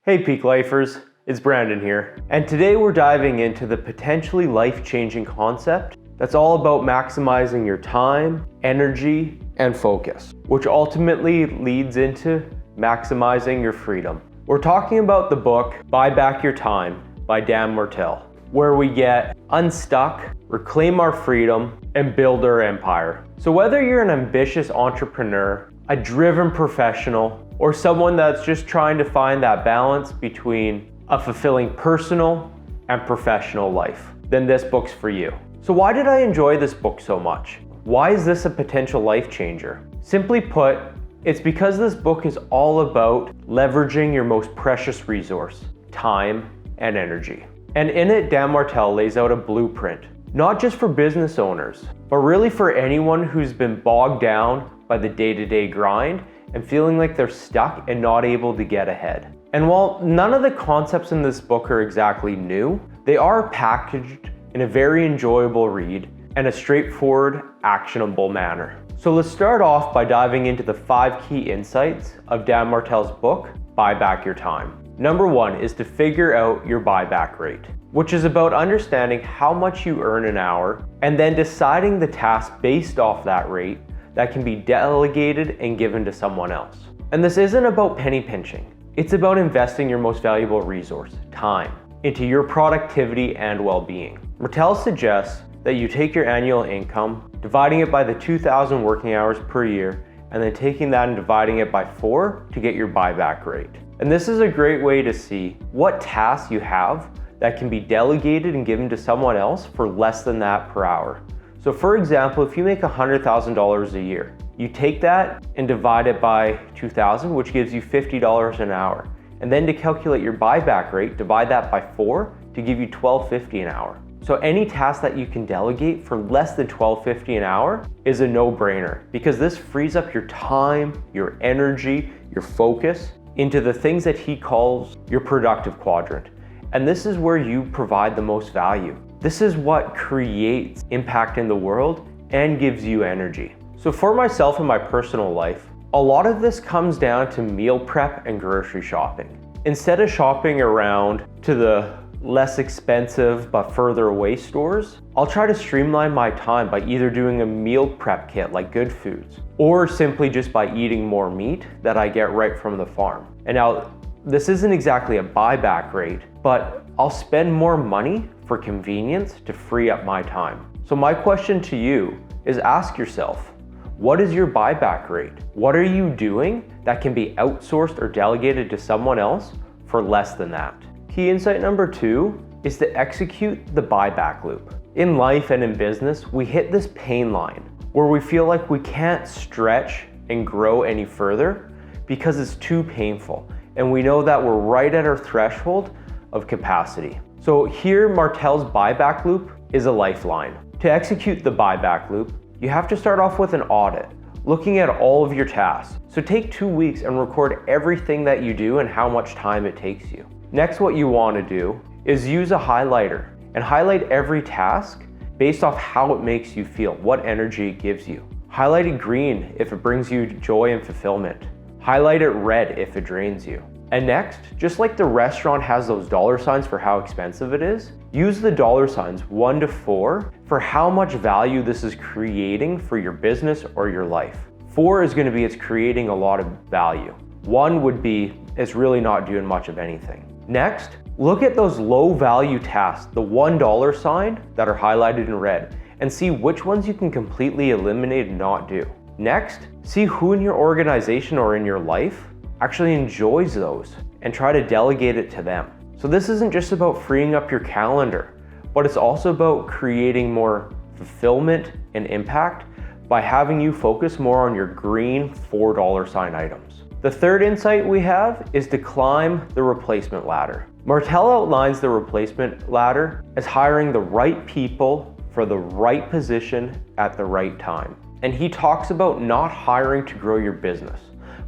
Hey PeakLifers, it's Brandon here, and today we're diving into the potentially life-changing concept that's all about maximizing your time, energy, and focus, which ultimately leads into maximizing your freedom. We're talking about the book Buyback Your Time by Dan Martell, where we get unstuck, reclaim our freedom, and build our empire. So whether you're an ambitious entrepreneur, a driven professional, or someone that's just trying to find that balance between a fulfilling personal and professional life, then this book's for you. So why did I enjoy this book so much? Why is this a potential life changer? Simply put, it's because this book is all about leveraging your most precious resource, time and energy. And in it, Dan Martell lays out a blueprint, not just for business owners, but really for anyone who's been bogged down by the day-to-day grind and feeling like they're stuck and not able to get ahead. And while none of the concepts in this book are exactly new, they are packaged in a very enjoyable read and a straightforward, actionable manner. So let's start off by diving into the 5 key insights of Dan Martell's book, Buyback Your Time. Number 1 is to figure out your buyback rate, which is about understanding how much you earn an hour and then deciding the task based off that rate that can be delegated and given to someone else. And this isn't about penny pinching. It's about investing your most valuable resource, time, into your productivity and well-being. Martell suggests that you take your annual income, dividing it by the 2,000 working hours per year, and then taking that and dividing it by 4 to get your buyback rate. And this is a great way to see what tasks you have that can be delegated and given to someone else for less than that per hour. So for example, if you make $100,000 a year, you take that and divide it by 2,000, which gives you $50 an hour. And then to calculate your buyback rate, divide that by 4 to give you $12.50 an hour. So any task that you can delegate for less than $12.50 an hour is a no-brainer, because this frees up your time, your energy, your focus into the things that he calls your productive quadrant. And this is where you provide the most value. This is what creates impact in the world and gives you energy. So for myself in my personal life, a lot of this comes down to meal prep and grocery shopping. Instead of shopping around to the less expensive but further away stores, I'll try to streamline my time by either doing a meal prep kit like Good Foods, or simply just by eating more meat that I get right from the farm. And now, this isn't exactly a buyback rate, but I'll spend more money for convenience to free up my time. So my question to you is, ask yourself, what is your buyback rate? What are you doing that can be outsourced or delegated to someone else for less than that? Key insight number 2 is to execute the buyback loop. In life and in business, we hit this pain line where we feel like we can't stretch and grow any further because it's too painful. And we know that we're right at our threshold of capacity. So here, Martell's buyback loop is a lifeline. To execute the buyback loop, you have to start off with an audit, looking at all of your tasks. So take 2 weeks and record everything that you do and how much time it takes you. Next, what you want to do is use a highlighter and highlight every task based off how it makes you feel, what energy it gives you. Highlight it green if it brings you joy and fulfillment. Highlight it red if it drains you. And next, just like the restaurant has those dollar signs for how expensive it is, use the dollar signs 1 to 4 for how much value this is creating for your business or your life. 4 is going to be it's creating a lot of value. 1 would be it's really not doing much of anything. Next, look at those low value tasks, the $1 sign that are highlighted in red, and see which ones you can completely eliminate and not do. Next, see who in your organization or in your life actually enjoys those and try to delegate it to them. So this isn't just about freeing up your calendar, but it's also about creating more fulfillment and impact by having you focus more on your green $4 sign items. The third insight we have is to climb the replacement ladder. Martell outlines the replacement ladder as hiring the right people for the right position at the right time. And he talks about not hiring to grow your business,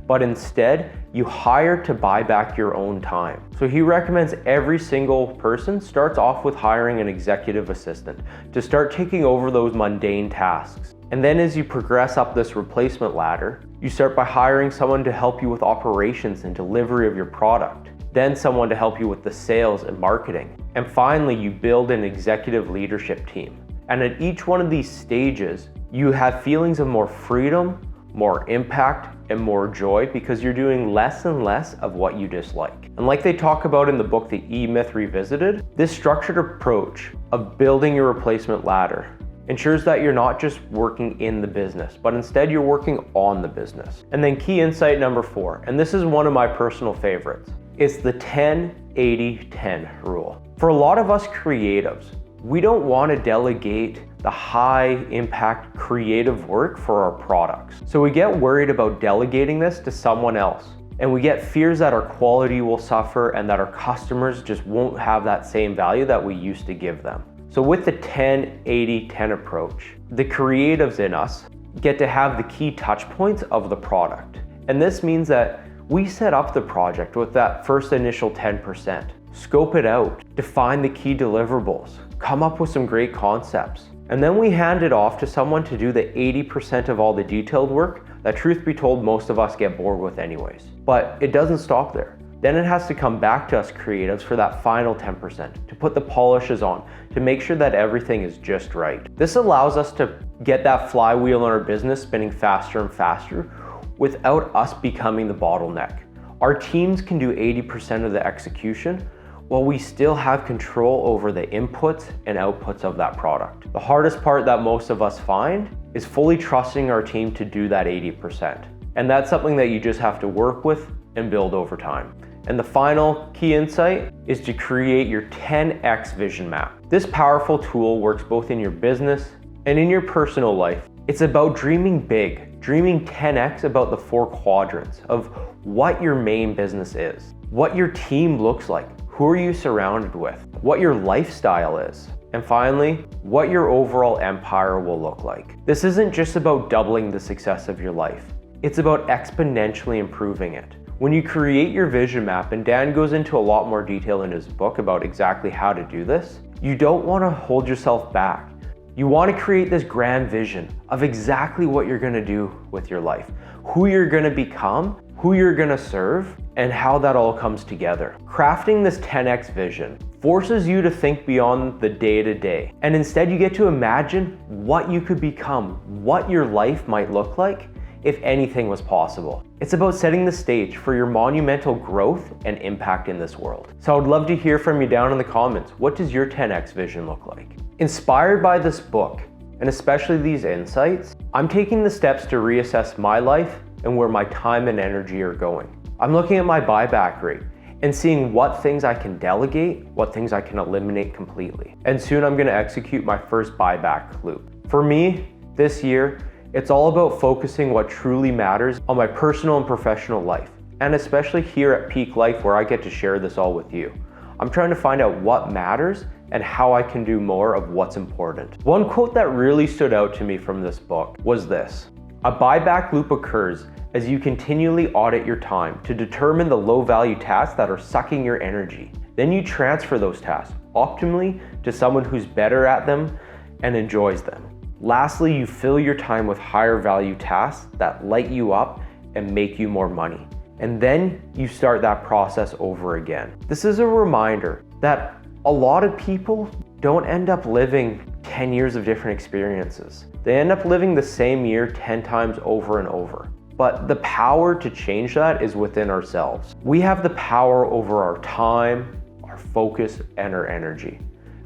but instead you hire to buy back your own time. So he recommends every single person starts off with hiring an executive assistant to start taking over those mundane tasks. And then as you progress up this replacement ladder, you start by hiring someone to help you with operations and delivery of your product. then someone to help you with the sales and marketing. And finally, you build an executive leadership team. And at each one of these stages, you have feelings of more freedom, more impact, and more joy because you're doing less and less of what you dislike. And like they talk about in the book, The E-Myth Revisited, this structured approach of building your replacement ladder ensures that you're not just working in the business, but instead you're working on the business. And then key insight number 4, and this is one of my personal favorites, it's the 10-80-10 rule. For a lot of us creatives, we don't want to delegate the high impact creative work for our products. So we get worried about delegating this to someone else. And we get fears that our quality will suffer and that our customers just won't have that same value that we used to give them. So with the 10-80-10 approach, the creatives in us get to have the key touch points of the product. And this means that we set up the project with that first initial 10%, scope it out, define the key deliverables, come up with some great concepts. And then we hand it off to someone to do the 80% of all the detailed work that, truth be told, most of us get bored with anyways. But it doesn't stop there. Then it has to come back to us creatives for that final 10%, to put the polishes on, to make sure that everything is just right. This allows us to get that flywheel in our business spinning faster and faster without us becoming the bottleneck. Our teams can do 80% of the execution, while we still have control over the inputs and outputs of that product. The hardest part that most of us find is fully trusting our team to do that 80%. And that's something that you just have to work with and build over time. And the final key insight is to create your 10x vision map. This powerful tool works both in your business and in your personal life. It's about dreaming big, dreaming 10x about the 4 quadrants of what your main business is, what your team looks like, who are you surrounded with, what your lifestyle is, and finally, what your overall empire will look like. This isn't just about doubling the success of your life. It's about exponentially improving it. When you create your vision map, and Dan goes into a lot more detail in his book about exactly how to do this, you don't want to hold yourself back. You want to create this grand vision of exactly what you're going to do with your life, who you're going to become, who you're going to serve, and how that all comes together. Crafting this 10x vision forces you to think beyond the day-to-day, and instead you get to imagine what you could become, what your life might look like if anything was possible. It's about setting the stage for your monumental growth and impact in this world. So I would love to hear from you down in the comments. What does your 10x vision look like? Inspired by this book, and especially these insights, I'm taking the steps to reassess my life and where my time and energy are going. I'm looking at my buyback rate and seeing what things I can delegate, what things I can eliminate completely. And soon I'm gonna execute my first buyback loop. For me, this year, it's all about focusing what truly matters on my personal and professional life, and especially here at PeakLife where I get to share this all with you. I'm trying to find out what matters and how I can do more of what's important. One quote that really stood out to me from this book was this: "A buyback loop occurs as you continually audit your time to determine the low-value tasks that are sucking your energy. Then you transfer those tasks optimally to someone who's better at them and enjoys them. Lastly, you fill your time with higher value tasks that light you up and make you more money. And then you start that process over again." This is a reminder that a lot of people don't end up living 10 years of different experiences. They end up living the same year 10 times over and over. But the power to change that is within ourselves. We have the power over our time, our focus, and our energy.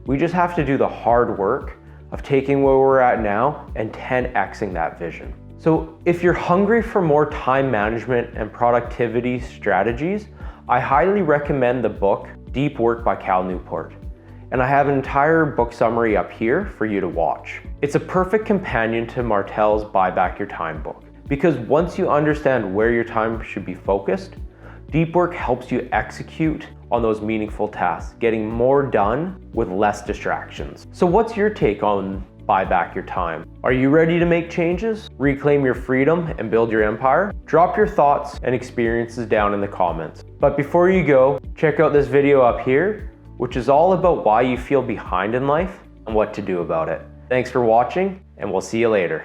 We just have to do the hard work of taking where we're at now and 10xing that vision. So if you're hungry for more time management and productivity strategies, I highly recommend the book Deep Work by Cal Newport. And I have an entire book summary up here for you to watch. It's a perfect companion to Martell's Buyback Your Time book, because once you understand where your time should be focused, Deep Work helps you execute on those meaningful tasks, getting more done with less distractions. So what's your take on buy back your time? Are you ready to make changes, reclaim your freedom, and build your empire? Drop your thoughts and experiences down in the comments. But before you go, check out this video up here, which is all about why you feel behind in life and what to do about it. Thanks for watching, and we'll see you later.